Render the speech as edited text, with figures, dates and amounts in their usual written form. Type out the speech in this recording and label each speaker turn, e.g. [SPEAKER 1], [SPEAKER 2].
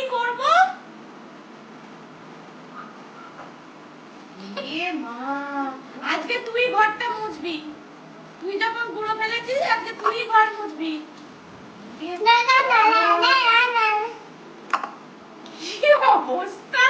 [SPEAKER 1] করব? এ মা, আজকে তুই ঘরটা মুছবি। তুই যখন গুঁড়ো ফেলেছিস আজকে তুই ঘর মুছবি। না না না না না না। কি অবস্থা!